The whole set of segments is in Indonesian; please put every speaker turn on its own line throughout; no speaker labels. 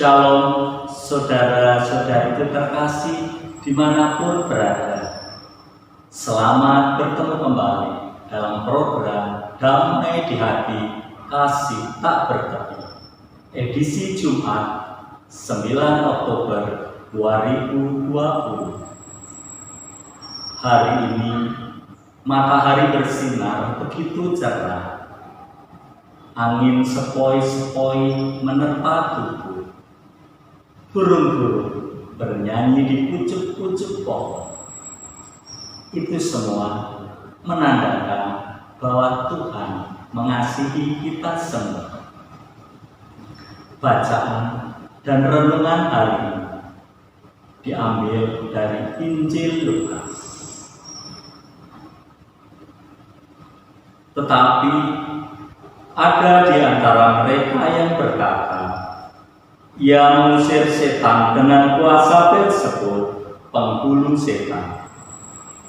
Shalom saudara-saudari terkasih dimanapun berada. Selamat bertemu kembali dalam program Damai di Hati Kasih Tak Bertepi, edisi Jumat 9 Oktober 2020. Hari ini matahari bersinar begitu cerah. Angin sepoi-sepoi menerpa tubuh. Burung-burung bernyanyi di pucuk-pucuk pohon. Itu semua menandakan bahwa Tuhan mengasihi kita semua. Bacaan dan renungan hari ini diambil dari Injil Lukas. Tetapi ada di antara mereka yang berkata, "Ia mengusir setan dengan kuasa Beelzebul, penghulu setan."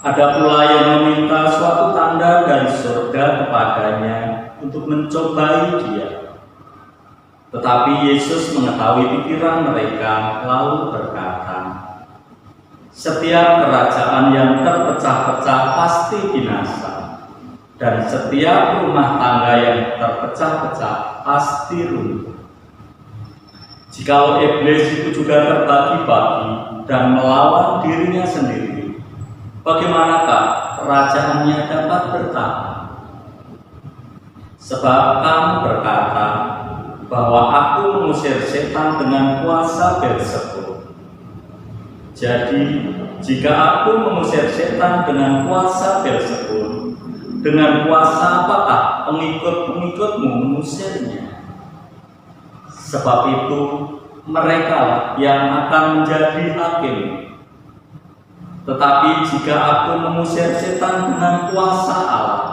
Ada pula yang meminta suatu tanda dari surga kepadanya untuk mencobai dia. Tetapi Yesus mengetahui pikiran mereka, lalu berkata, "Setiap kerajaan yang terpecah-pecah pasti binasa, dan setiap rumah tangga yang terpecah-pecah pasti runtuh. Jikalau iblis itu juga terbagi-bagi dan melawan dirinya sendiri, bagaimanakah kerajaannya dapat bertahan? Sebab kamu berkata bahwa aku mengusir setan dengan kuasa Beelzebul. Jadi, jika aku mengusir setan dengan kuasa Beelzebul, dengan kuasa apakah pengikut-pengikutmu mengusirnya? Sebab itu mereka yang akan menjadi hakim. Tetapi jika aku mengusir setan dengan kuasa Allah,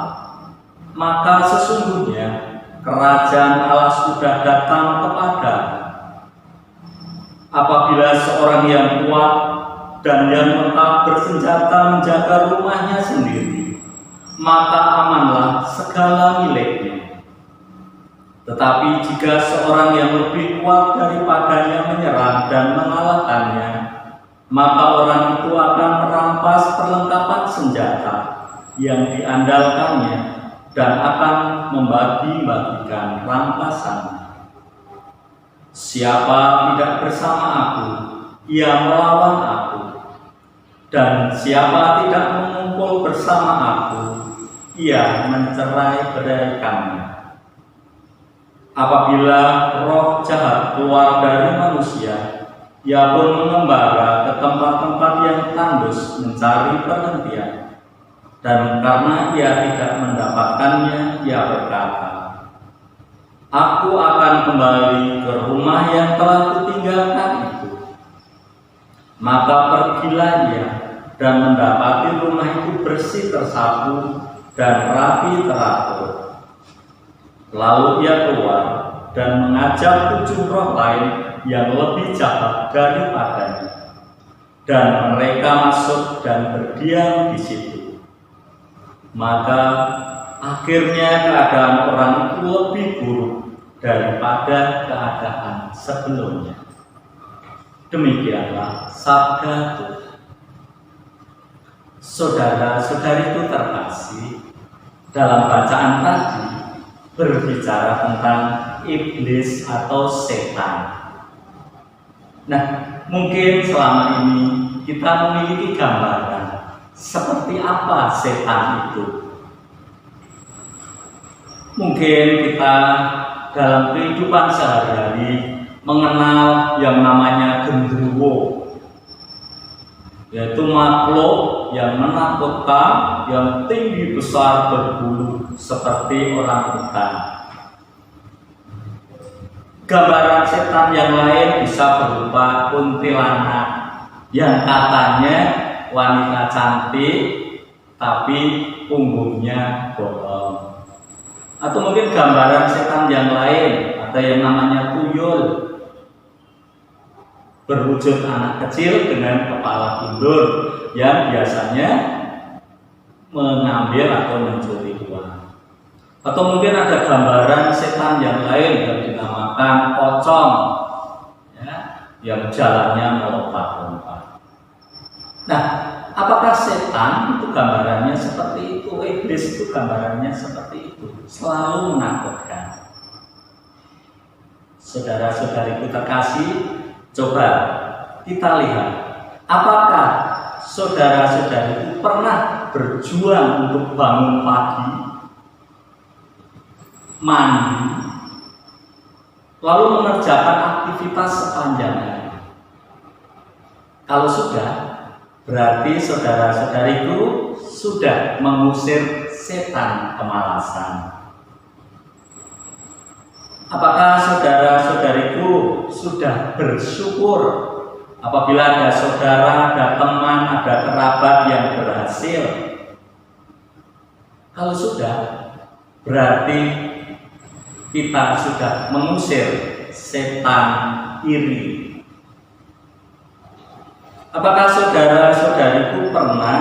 maka sesungguhnya kerajaan Allah sudah datang kepadamu. Apabila seorang yang kuat dan yang lengkap bersenjata menjaga rumahnya sendiri, maka amanlah segala miliknya. Tetapi jika seorang yang lebih kuat daripadanya menyerang dan mengalahkannya, maka orang itu akan merampas perlengkapan senjata yang diandalkannya dan akan membagi-bagikan rampasannya. Siapa tidak bersama aku, ia melawan aku. Dan siapa tidak mengumpul bersama aku, ia mencerai-beraikannya. Apabila roh jahat keluar dari manusia, ia pun mengembara ke tempat-tempat yang tandus mencari perhentian. Dan karena ia tidak mendapatkannya, ia berkata, "Aku akan kembali ke rumah yang telah kutinggalkan itu." Maka pergilah ia dan mendapati rumah itu bersih tersapu dan rapi teratur. Lalu ia keluar dan mengajak 7 roh lain yang lebih jahat daripadanya, dan mereka masuk dan berdiam di situ. Maka akhirnya keadaan orang itu lebih buruk daripada keadaan sebelumnya. Demikianlah sabda Tuhan. Saudara-saudariku terkasih, dalam bacaan tadi berbicara tentang iblis atau setan. Nah, mungkin selama ini kita memiliki gambaran seperti apa setan itu. Mungkin kita dalam kehidupan sehari-hari mengenal yang namanya genderuwo, yaitu makhluk yang menakutkan, yang tinggi besar berbulu seperti orangutan. Gambaran setan yang lain bisa berupa kuntilanak yang katanya wanita cantik tapi punggungnya bolong. Atau mungkin gambaran setan yang lain, ada yang namanya tuyul, berwujud anak kecil dengan kepala gundul yang biasanya mengambil atau mencuri uang. Atau mungkin ada gambaran setan yang lain yang dinamakan pocong, ya, yang jalannya melompat-lompat. Nah, apakah setan itu gambarannya seperti itu? Iblis itu gambarannya seperti itu, selalu menakutkan. Saudara-saudariku terkasih, coba kita lihat, apakah saudara-saudariku pernah berjuang untuk bangun pagi, mandi, lalu mengerjakan aktivitas sepanjang hari? Kalau sudah, berarti saudara-saudariku sudah mengusir setan kemalasan. Apakah saudara-saudariku sudah bersyukur apabila ada saudara, ada teman, ada kerabat yang berhasil? Kalau sudah, berarti kita sudah mengusir setan iri. Apakah saudara-saudariku pernah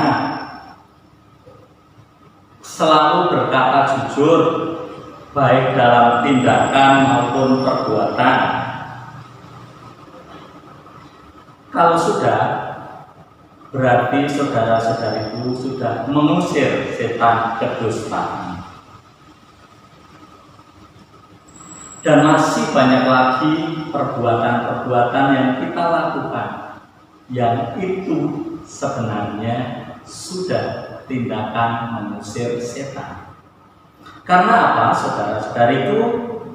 selalu berkata jujur, baik dalam tindakan maupun perbuatan? Kalau sudah, berarti saudara-saudariku sudah mengusir setan kedustaan. Dan masih banyak lagi perbuatan-perbuatan yang kita lakukan, yang itu sebenarnya sudah tindakan mengusir setan. Karena apa, saudara-saudariku?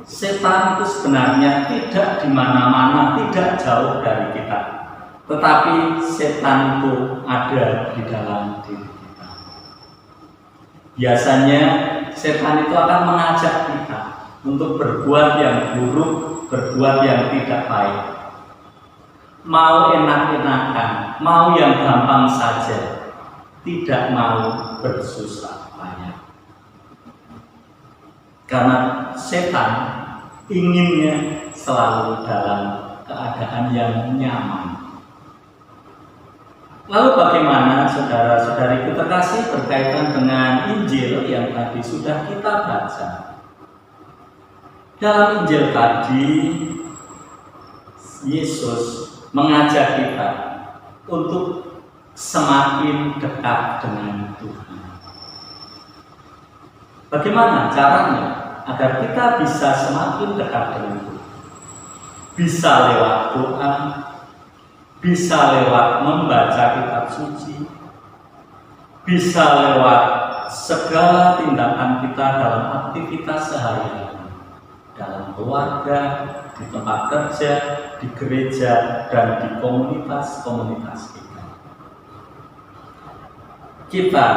Setan itu sebenarnya tidak di mana-mana, tidak jauh dari kita. Tetapi setan itu ada di dalam diri kita. Biasanya setan itu akan mengajak kita untuk berbuat yang buruk, berbuat yang tidak baik. Mau enak-enakan, mau yang gampang saja, tidak mau bersusah payah. Karena setan inginnya selalu dalam keadaan yang nyaman. Lalu bagaimana saudara-saudariku terkasih berkaitan dengan Injil yang tadi sudah kita baca? Dalam Injil tadi, Yesus mengajak kita untuk semakin dekat dengan Tuhan. Bagaimana caranya agar kita bisa semakin dekat dengan Tuhan? Bisa lewat doa, bisa lewat membaca kitab suci, bisa lewat segala tindakan kita dalam aktivitas sehari-hari, dalam keluarga, di tempat kerja, di gereja, dan di komunitas-komunitas kita. Kita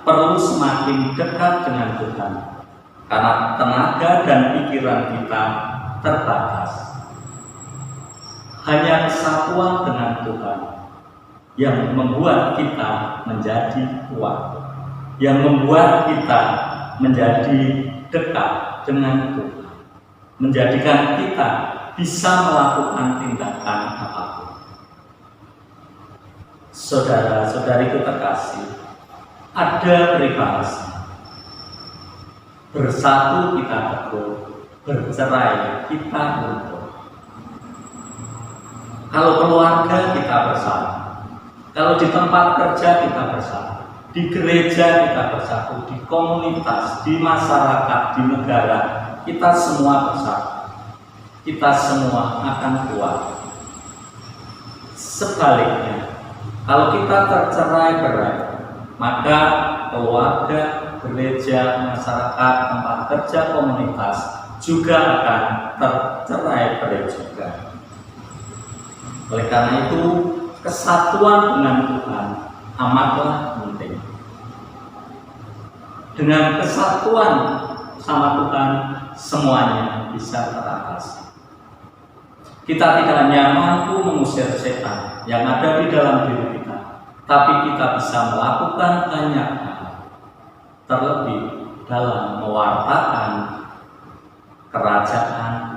perlu semakin dekat dengan Tuhan, karena tenaga dan pikiran kita terbatas. Hanya kesatuan dengan Tuhan yang membuat kita menjadi kuat, yang membuat kita menjadi dekat dengan Tuhan, menjadikan kita bisa melakukan tindakan apapun. Saudara-saudariku terkasih, ada peribahasa, bersatu kita teguh, bercerai kita runtuh. Kalau keluarga kita bersatu, kalau di tempat kerja kita bersatu, di gereja kita bersatu, di komunitas, di masyarakat, di negara, kita semua bersatu, kita semua akan kuat. Sebaliknya, kalau kita tercerai-berai, maka keluarga, gereja, masyarakat, tempat kerja, komunitas juga akan tercerai-berai juga. Oleh karena itu, kesatuan dengan Tuhan amatlah penting. Dengan kesatuan sama Tuhan, semuanya bisa teratasi. Kita tidak hanya mampu mengusir setan yang ada di dalam diri kita, tapi kita bisa melakukan banyak hal, terlebih dalam mewartakan kerajaan.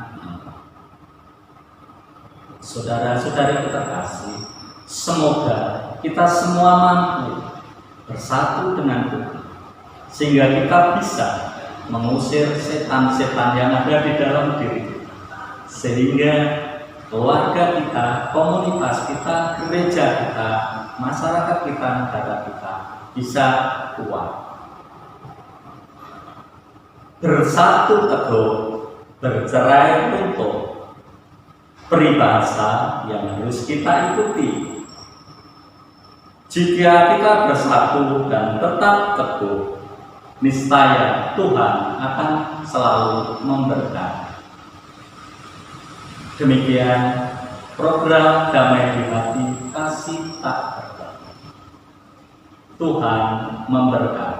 Saudara-saudari kita terkasih, semoga kita semua mampu bersatu dengan Tuhan, sehingga kita bisa mengusir setan-setan yang ada di dalam diri kita, sehingga keluarga kita, komunitas kita, gereja kita, masyarakat kita, negara kita bisa kuat. Bersatu teguh, bercerai runtuh, peribahasa yang harus kita ikuti. Jika kita bersatu dan tetap teguh, niscaya Tuhan akan selalu memberkati. Demikian program Damai di Hati Kasih Tak Terbatas. Tuhan memberkati.